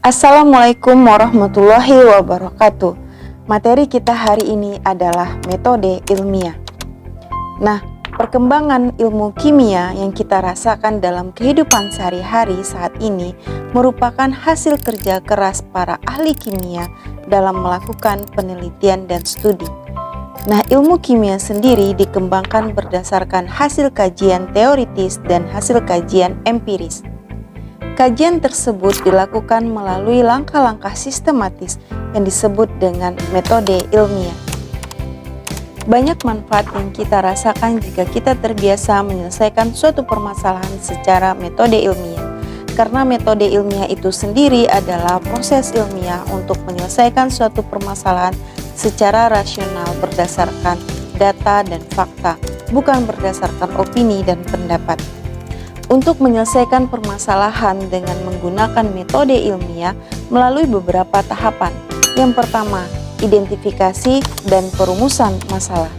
Assalamualaikum warahmatullahi wabarakatuh. Materi kita hari ini adalah metode ilmiah. Nah, perkembangan ilmu kimia yang kita rasakan dalam kehidupan sehari-hari saat ini merupakan hasil kerja keras para ahli kimia dalam melakukan penelitian dan studi. Nah, ilmu kimia sendiri dikembangkan berdasarkan hasil kajian teoritis dan hasil kajian empiris. Kajian tersebut dilakukan melalui langkah-langkah sistematis yang disebut dengan metode ilmiah. Banyak manfaat yang kita rasakan jika kita terbiasa menyelesaikan suatu permasalahan secara metode ilmiah. Karena metode ilmiah itu sendiri adalah proses ilmiah untuk menyelesaikan suatu permasalahan secara rasional berdasarkan data dan fakta, bukan berdasarkan opini dan pendapat. Untuk menyelesaikan permasalahan dengan menggunakan metode ilmiah melalui beberapa tahapan. Yang pertama, identifikasi dan perumusan masalah.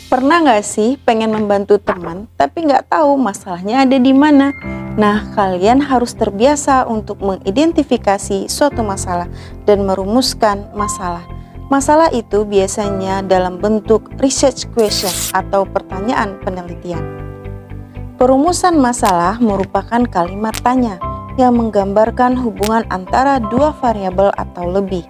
Pernah nggak sih pengen membantu teman tapi nggak tahu masalahnya ada di mana? Nah, kalian harus terbiasa untuk mengidentifikasi suatu masalah dan merumuskan masalah. Masalah itu biasanya dalam bentuk research question atau pertanyaan penelitian. Perumusan masalah merupakan kalimat tanya yang menggambarkan hubungan antara dua variabel atau lebih.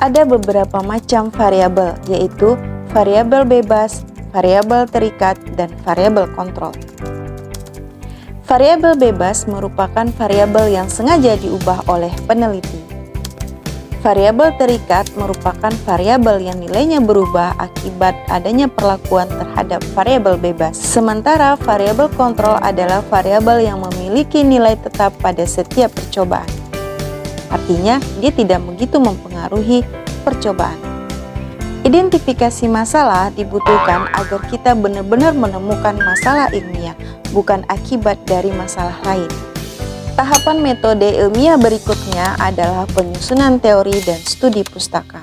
Ada beberapa macam variabel, yaitu variabel bebas, variabel terikat, dan variabel kontrol. Variabel bebas merupakan variabel yang sengaja diubah oleh peneliti. Variabel terikat merupakan variabel yang nilainya berubah akibat adanya perlakuan terhadap variabel bebas. Sementara variabel kontrol adalah variabel yang memiliki nilai tetap pada setiap percobaan. Artinya, dia tidak begitu mempengaruhi percobaan. Identifikasi masalah dibutuhkan agar kita benar-benar menemukan masalah ilmiah, bukan akibat dari masalah lain. Tahapan metode ilmiah berikutnya adalah penyusunan teori dan studi pustaka.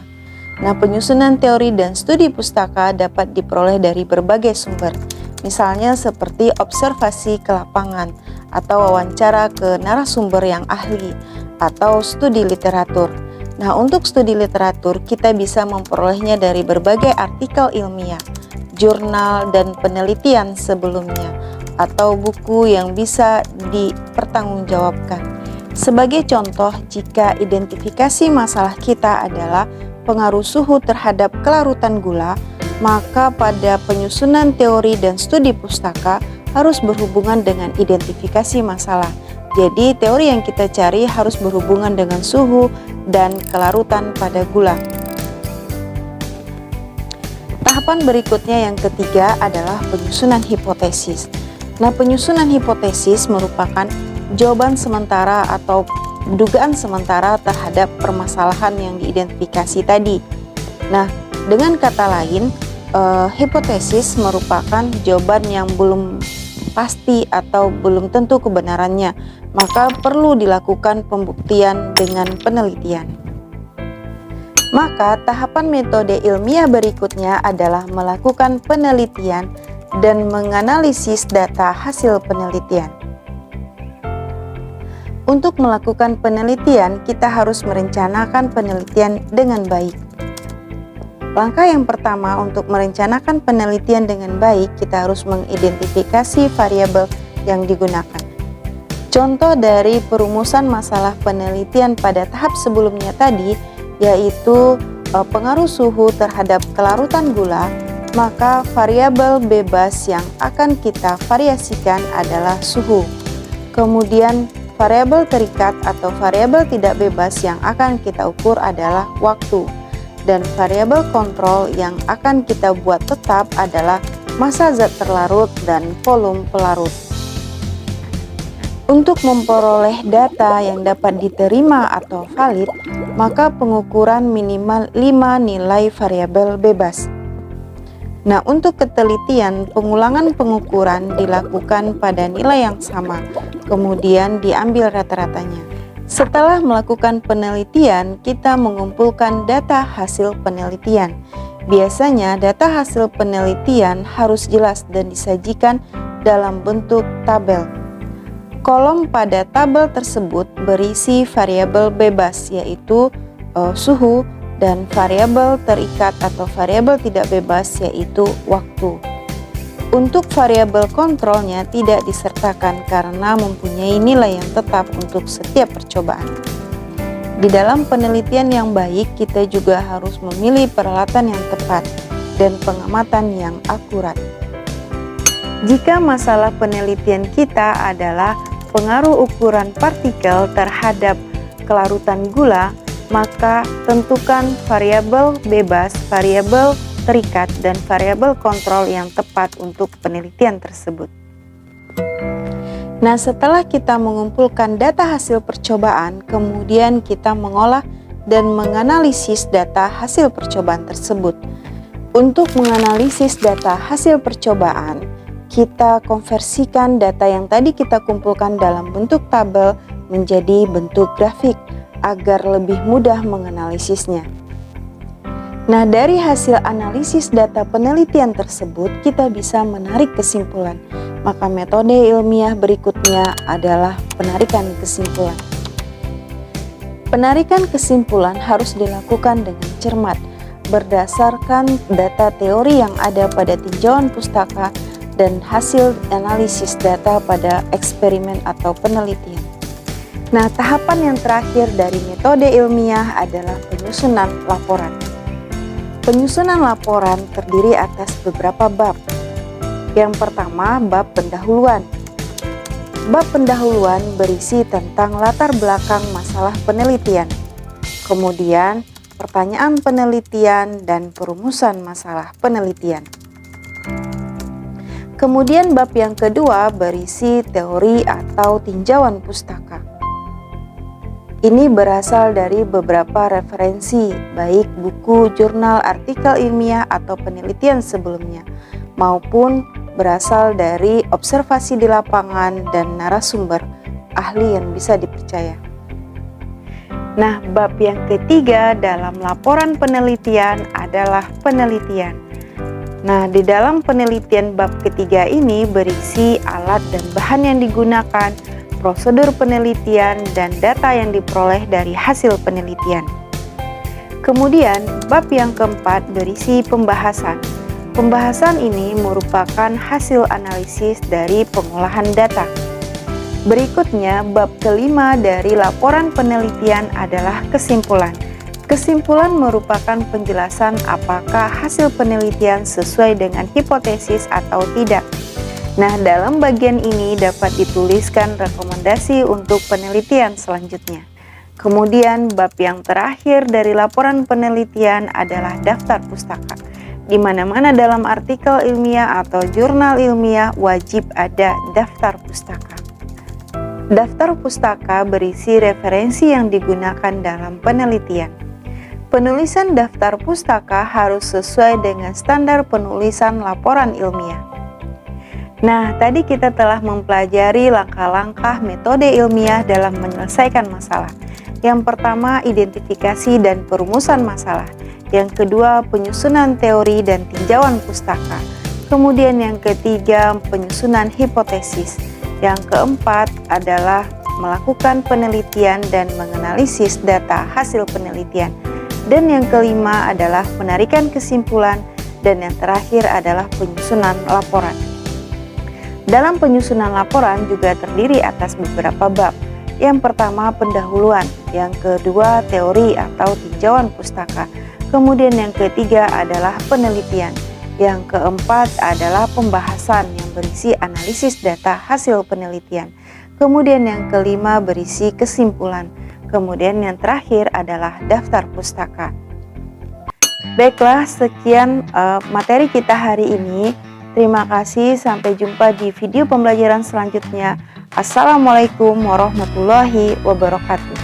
Nah, penyusunan teori dan studi pustaka dapat diperoleh dari berbagai sumber, misalnya seperti observasi ke lapangan, atau wawancara ke narasumber yang ahli, atau studi literatur. Nah, untuk studi literatur, kita bisa memperolehnya dari berbagai artikel ilmiah, jurnal, dan penelitian sebelumnya, atau buku yang bisa dipertanggungjawabkan. Sebagai contoh, jika identifikasi masalah kita adalah pengaruh suhu terhadap kelarutan gula, maka pada penyusunan teori dan studi pustaka harus berhubungan dengan identifikasi masalah. Jadi, teori yang kita cari harus berhubungan dengan suhu dan kelarutan pada gula. Tahapan berikutnya yang ketiga adalah penyusunan hipotesis. Nah, penyusunan hipotesis merupakan jawaban sementara atau dugaan sementara terhadap permasalahan yang diidentifikasi tadi. Nah, dengan kata lain, hipotesis merupakan jawaban yang belum pasti atau belum tentu kebenarannya, maka perlu dilakukan pembuktian dengan penelitian. Maka, tahapan metode ilmiah berikutnya adalah melakukan penelitian dan menganalisis data hasil penelitian. Untuk melakukan penelitian, kita harus merencanakan penelitian dengan baik. Langkah yang pertama untuk merencanakan penelitian dengan baik, kita harus mengidentifikasi variabel yang digunakan. Contoh dari perumusan masalah penelitian pada tahap sebelumnya tadi, yaitu pengaruh suhu terhadap kelarutan gula, maka variabel bebas yang akan kita variasikan adalah suhu. Kemudian variabel terikat atau variabel tidak bebas yang akan kita ukur adalah waktu. Dan variabel kontrol yang akan kita buat tetap adalah massa zat terlarut dan volume pelarut. Untuk memperoleh data yang dapat diterima atau valid, maka pengukuran minimal 5 nilai variabel bebas. Nah, untuk ketelitian, pengulangan pengukuran dilakukan pada nilai yang sama, kemudian diambil rata-ratanya. Setelah melakukan penelitian, kita mengumpulkan data hasil penelitian. Biasanya, data hasil penelitian harus jelas dan disajikan dalam bentuk tabel. Kolom pada tabel tersebut berisi variabel bebas, yaitu suhu, dan variabel terikat atau variabel tidak bebas, yaitu waktu. Untuk variabel kontrolnya tidak disertakan karena mempunyai nilai yang tetap untuk setiap percobaan. Di dalam penelitian yang baik, kita juga harus memilih peralatan yang tepat dan pengamatan yang akurat. Jika masalah penelitian kita adalah pengaruh ukuran partikel terhadap kelarutan gula, maka tentukan variabel bebas, variabel terikat, dan variabel kontrol yang tepat untuk penelitian tersebut. Nah, setelah kita mengumpulkan data hasil percobaan, kemudian kita mengolah dan menganalisis data hasil percobaan tersebut. Untuk menganalisis data hasil percobaan, kita konversikan data yang tadi kita kumpulkan dalam bentuk tabel menjadi bentuk grafik agar lebih mudah menganalisisnya. Nah, dari hasil analisis data penelitian tersebut, kita bisa menarik kesimpulan. Maka metode ilmiah berikutnya adalah penarikan kesimpulan. Penarikan kesimpulan harus dilakukan dengan cermat, berdasarkan data teori yang ada pada tinjauan pustaka dan hasil analisis data pada eksperimen atau penelitian. Nah, tahapan yang terakhir dari metode ilmiah adalah penyusunan laporan. Penyusunan laporan terdiri atas beberapa bab. Yang pertama, bab pendahuluan. Bab pendahuluan berisi tentang latar belakang masalah penelitian, kemudian pertanyaan penelitian dan perumusan masalah penelitian. Kemudian bab yang kedua berisi teori atau tinjauan pustaka. Ini berasal dari beberapa referensi, baik buku, jurnal, artikel ilmiah, atau penelitian sebelumnya, maupun berasal dari observasi di lapangan dan narasumber ahli yang bisa dipercaya. Nah, bab yang ketiga dalam laporan penelitian adalah penelitian. Nah, di dalam penelitian bab ketiga ini berisi alat dan bahan yang digunakan, prosedur penelitian, dan data yang diperoleh dari hasil penelitian. Kemudian, bab yang keempat berisi pembahasan. Pembahasan ini merupakan hasil analisis dari pengolahan data. Berikutnya, bab kelima dari laporan penelitian adalah kesimpulan. Kesimpulan merupakan penjelasan apakah hasil penelitian sesuai dengan hipotesis atau tidak. Nah, dalam bagian ini dapat dituliskan rekomendasi untuk penelitian selanjutnya. Kemudian, bab yang terakhir dari laporan penelitian adalah daftar pustaka. Di mana-mana dalam artikel ilmiah atau jurnal ilmiah wajib ada daftar pustaka. Daftar pustaka berisi referensi yang digunakan dalam penelitian. Penulisan daftar pustaka harus sesuai dengan standar penulisan laporan ilmiah. Nah, tadi kita telah mempelajari langkah-langkah metode ilmiah dalam menyelesaikan masalah. Yang pertama, identifikasi dan perumusan masalah. Yang kedua, penyusunan teori dan tinjauan pustaka. Kemudian yang ketiga, penyusunan hipotesis. Yang keempat adalah melakukan penelitian dan menganalisis data hasil penelitian. Dan yang kelima adalah penarikan kesimpulan, dan yang terakhir adalah penyusunan laporan. Dalam penyusunan laporan juga terdiri atas beberapa bab. Yang pertama, pendahuluan. Yang kedua, teori atau tinjauan pustaka. Kemudian yang ketiga adalah penelitian. Yang keempat adalah pembahasan yang berisi analisis data hasil penelitian. Kemudian yang kelima berisi kesimpulan. Kemudian yang terakhir adalah daftar pustaka. Baiklah, sekian materi kita hari ini. Terima kasih, sampai jumpa di video pembelajaran selanjutnya. Assalamualaikum warahmatullahi wabarakatuh.